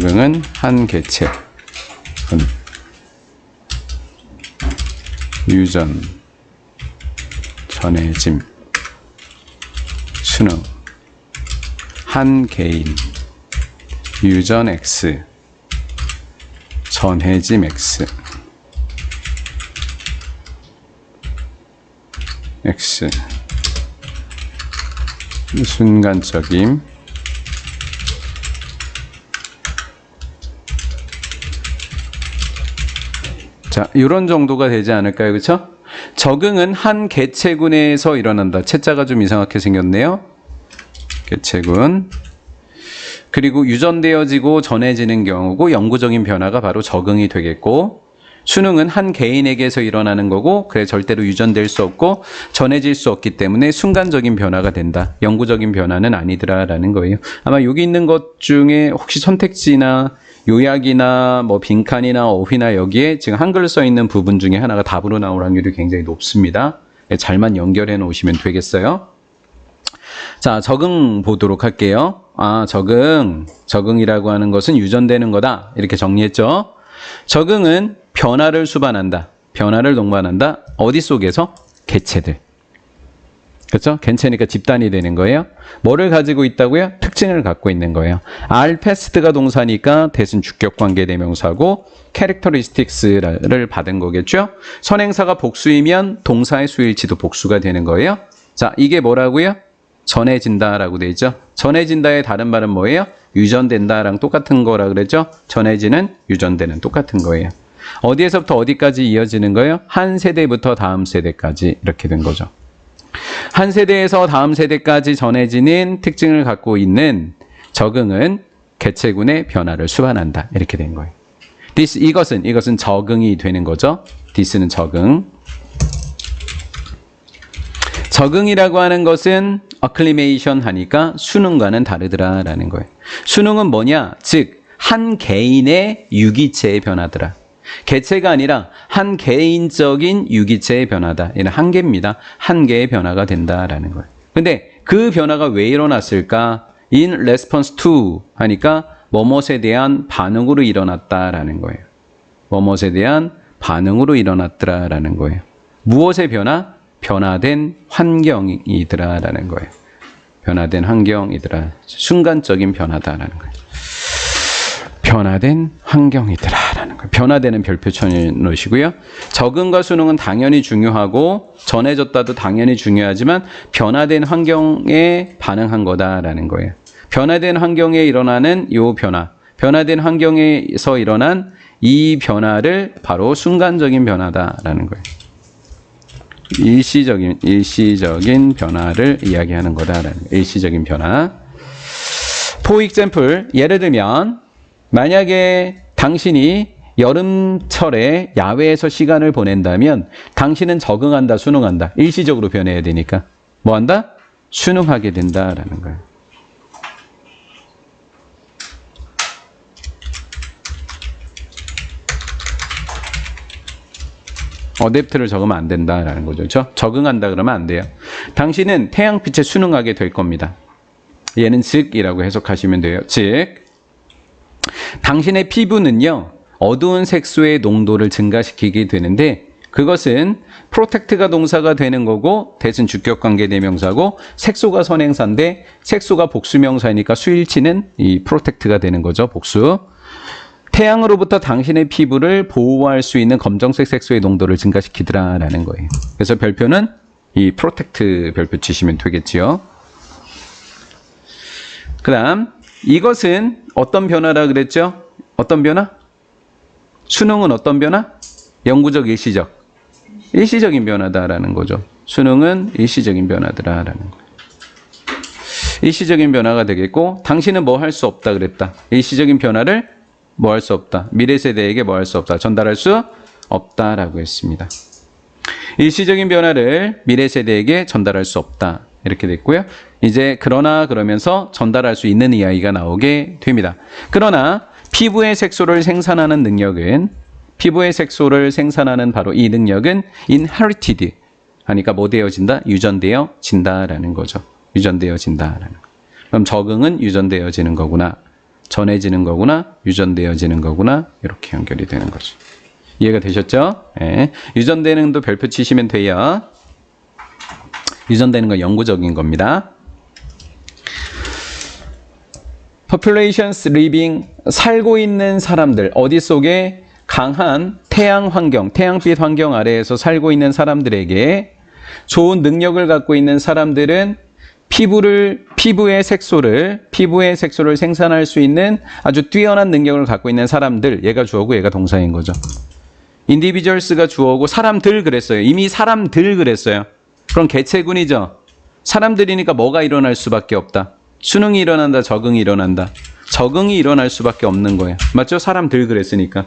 적응은 한 개체군 유전, 전해짐, 수능 한 개인 유전 X, 전해짐 X, X 순간적임 자, 이런 정도가 되지 않을까요? 그렇죠? 적응은 한 개체군에서 일어난다. 채자가 좀 이상하게 생겼네요. 개체군. 그리고 유전되어지고 전해지는 경우고 영구적인 변화가 바로 적응이 되겠고 수능은 한 개인에게서 일어나는 거고 그래 절대로 유전될 수 없고 전해질 수 없기 때문에 순간적인 변화가 된다. 영구적인 변화는 아니더라라는 거예요. 아마 여기 있는 것 중에 혹시 선택지나 요약이나 뭐 빈칸이나 어휘나 여기에 지금 한글로 써 있는 부분 중에 하나가 답으로 나올 확률이 굉장히 높습니다. 잘만 연결해 놓으시면 되겠어요. 자, 적응 보도록 할게요. 아, 적응이라고 하는 것은 유전되는 거다. 이렇게 정리했죠. 적응은 변화를 수반한다. 변화를 동반한다. 어디 속에서? 개체들. 그렇죠? 개체니까 집단이 되는 거예요. 뭐를 가지고 있다고요? 특징을 갖고 있는 거예요. past가 동사니까 대신 주격관계 대명사고 characteristics를 받은 거겠죠? 선행사가 복수이면 동사의 수일치도 복수가 되는 거예요. 자, 이게 뭐라고요? 전해진다라고 되어 있죠. 전해진다의 다른 말은 뭐예요? 유전된다랑 똑같은 거라 그랬죠? 전해지는, 유전되는 똑같은 거예요. 어디에서부터 어디까지 이어지는 거예요? 한 세대부터 다음 세대까지 이렇게 된 거죠. 한 세대에서 다음 세대까지 전해지는 특징을 갖고 있는 적응은 개체군의 변화를 수반한다. 이렇게 된 거예요. 이것은 적응이 되는 거죠. this는 적응. 적응이라고 하는 것은 acclimation 하니까 수능과는 다르더라라는 거예요. 수능은 뭐냐? 즉, 한 개인의 유기체의 변화더라. 개체가 아니라 한 개인적인 유기체의 변화다. 이는 한 개입니다. 한 개의 변화가 된다라는 거예요. 근데 그 변화가 왜 일어났을까? In response to 하니까 뭐뭇에 대한 반응으로 일어났다라는 거예요. 뭐뭇에 대한 반응으로 일어났더라라는 거예요. 무엇의 변화? 변화된 환경이더라라는 거예요. 변화된 환경이더라. 순간적인 변화다라는 거예요. 변화된 환경이더라라는 거예요. 변화되는 별표 쳐놓으시고요. 적응과 수능은 당연히 중요하고 전해졌다도 당연히 중요하지만 변화된 환경에 반응한 거다라는 거예요. 변화된 환경에 일어나는 요 변화, 변화된 환경에서 일어난 이 변화를 바로 순간적인 변화다라는 거예요. 일시적인 변화를 이야기하는 거다라는 거예요. 일시적인 변화. For example, 예를 들면 만약에 당신이 여름철에 야외에서 시간을 보낸다면 당신은 적응한다, 수능한다. 일시적으로 변해야 되니까. 뭐 한다? 수능하게 된다라는 거예요. 어댑트를 적으면 안 된다라는 거죠. 그렇죠? 적응한다 그러면 안 돼요. 당신은 태양빛에 수능하게 될 겁니다. 얘는 즉이라고 해석하시면 돼요. 즉, 당신의 피부는요, 어두운 색소의 농도를 증가시키게 되는데 그것은 프로텍트가 동사가 되는 거고 대신 주격관계 대명사고 색소가 선행사인데 색소가 복수명사니까 수일치는 이 프로텍트가 되는 거죠. 복수. 태양으로부터 당신의 피부를 보호할 수 있는 검정색 색소의 농도를 증가시키더라라는 거예요. 그래서 별표는 이 프로텍트 별표 치시면 되겠지요. 그 다음 이것은 어떤 변화라 그랬죠? 어떤 변화? 수능은 어떤 변화? 영구적, 일시적. 일시적인 변화다라는 거죠. 수능은 일시적인 변화더라라는 거예요. 일시적인 변화가 되겠고 당신은 뭐 할 수 없다 그랬다. 일시적인 변화를 뭐 할 수 없다. 미래 세대에게 뭐 할 수 없다. 전달할 수 없다라고 했습니다. 일시적인 변화를 미래 세대에게 전달할 수 없다. 이렇게 됐고요. 이제 그러나 그러면서 전달할 수 있는 이야기가 나오게 됩니다. 그러나 피부의 색소를 생산하는 능력은 피부의 색소를 생산하는 바로 이 능력은 inherited 하니까 뭐 되어진다? 유전되어진다라는 거죠. 유전되어진다라는 거. 그럼 적응은 유전되어지는 거구나. 전해지는 거구나, 유전되어지는 거구나, 이렇게 연결이 되는 거죠. 이해가 되셨죠? 예. 유전되는 것도 별표 치시면 돼요. 유전되는 건 영구적인 겁니다. populations living, 살고 있는 사람들, 어디 속에 강한 태양 환경, 태양빛 환경 아래에서 살고 있는 사람들에게 좋은 능력을 갖고 있는 사람들은 피부의 색소를 생산할 수 있는 아주 뛰어난 능력을 갖고 있는 사람들, 얘가 주어고 얘가 동사인 거죠. individuals가 주어고 사람들 그랬어요. 이미 사람들 그랬어요. 그럼 개체군이죠. 사람들이니까 뭐가 일어날 수밖에 없다. 수능이 일어난다, 적응이 일어난다. 적응이 일어날 수밖에 없는 거예요. 맞죠? 사람들 그랬으니까.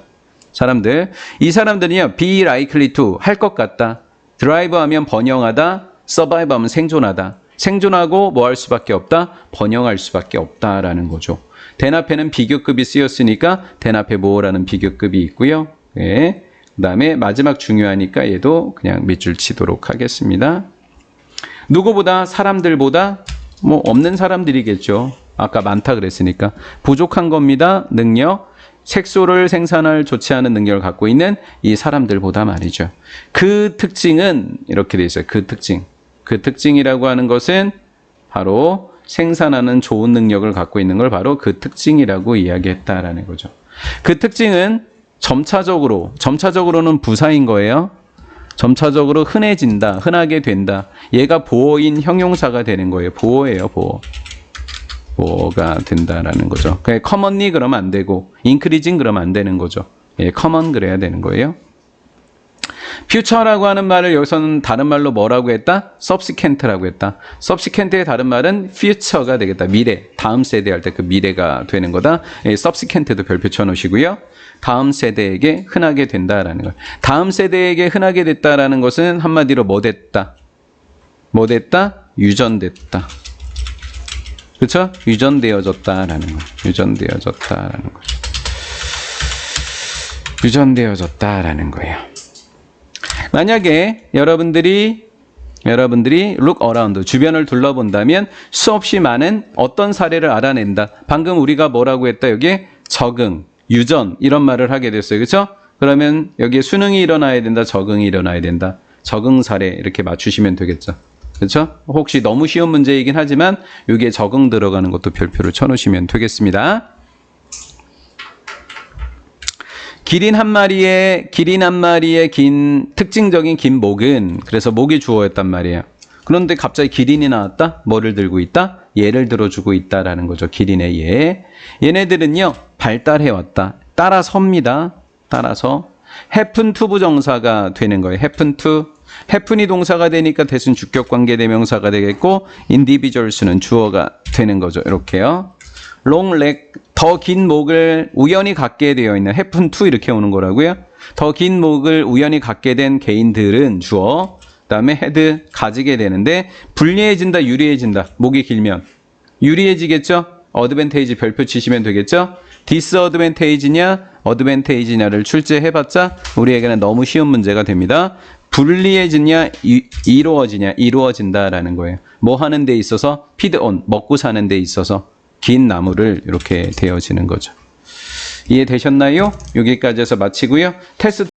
사람들. 이 사람들은요, be likely to, 할 것 같다. drive 하면 번영하다, survive 하면 생존하다. 생존하고 뭐 할 수밖에 없다? 번영할 수밖에 없다라는 거죠. 대납에는 비교급이 쓰였으니까 대납에 뭐라는 비교급이 있고요. 예. 그 다음에 마지막 중요하니까 얘도 그냥 밑줄 치도록 하겠습니다. 누구보다, 사람들보다 뭐 없는 사람들이겠죠. 아까 많다 그랬으니까. 부족한 겁니다. 능력. 색소를 생산할 좋지 않은 능력을 갖고 있는 이 사람들보다 말이죠. 그 특징은 이렇게 돼 있어요. 그 특징. 그 특징이라고 하는 것은 바로 생산하는 좋은 능력을 갖고 있는 걸 바로 그 특징이라고 이야기했다라는 거죠. 그 특징은 점차적으로는 부사인 거예요. 점차적으로 흔해진다, 흔하게 된다. 얘가 보어인 형용사가 되는 거예요. 보어예요, 보어. 보어가 된다라는 거죠. 그러니까 commonly 그러면 안 되고, increasing 그러면 안 되는 거죠. 예, common 그래야 되는 거예요. future라고 하는 말을 여기서는 다른 말로 뭐라고 했다? subsequent라고 했다. subsequent의 다른 말은 future가 되겠다. 미래, 다음 세대 할 때 그 미래가 되는 거다. 예, subsequent도 별표 쳐놓으시고요. 다음 세대에게 흔하게 된다라는 거예요. 다음 세대에게 흔하게 됐다라는 것은 한마디로 뭐 됐다? 뭐 됐다? 유전됐다. 그렇죠? 유전되어졌다라는 거예요. 유전되어졌다라는 거죠. 유전되어졌다라는 거예요. 만약에 여러분들이 look around, 주변을 둘러본다면 수없이 많은 어떤 사례를 알아낸다. 방금 우리가 뭐라고 했다? 여기에 적응, 유전 이런 말을 하게 됐어요. 그렇죠? 그러면 여기에 수능이 일어나야 된다, 적응이 일어나야 된다. 적응 사례 이렇게 맞추시면 되겠죠. 그렇죠? 혹시 너무 쉬운 문제이긴 하지만 여기에 적응 들어가는 것도 별표를 쳐놓으시면 되겠습니다. 기린 한 마리의 특징적인 긴 목은, 그래서 목이 주어였단 말이에요. 그런데 갑자기 기린이 나왔다? 뭐를 들고 있다? 얘를 들어주고 있다라는 거죠. 기린의 얘. 얘네들은요, 발달해왔다. 따라섭니다. 따라서. happen to 부정사가 되는 거예요. happen to. happen이 동사가 되니까 대신 주격관계 대명사가 되겠고, individuals는 주어가 되는 거죠. 이렇게요. long leg, 더 긴 목을 우연히 갖게 되어 있는, happen to 이렇게 오는 거라고요. 더 긴 목을 우연히 갖게 된 개인들은 주어, 그 다음에 had, 가지게 되는데, 불리해진다, 유리해진다. 목이 길면 유리해지겠죠? 어드밴테이지 별표 치시면 되겠죠? 디스어드밴테이지냐, 어드밴테이지냐를 출제해봤자 우리에게는 너무 쉬운 문제가 됩니다. 불리해지냐, 이루어진다라는 거예요. 뭐 하는 데 있어서, feed on, 먹고 사는 데 있어서 긴 나무를 이렇게 되어지는 거죠. 이해되셨나요? 여기까지 해서 마치고요. 테스트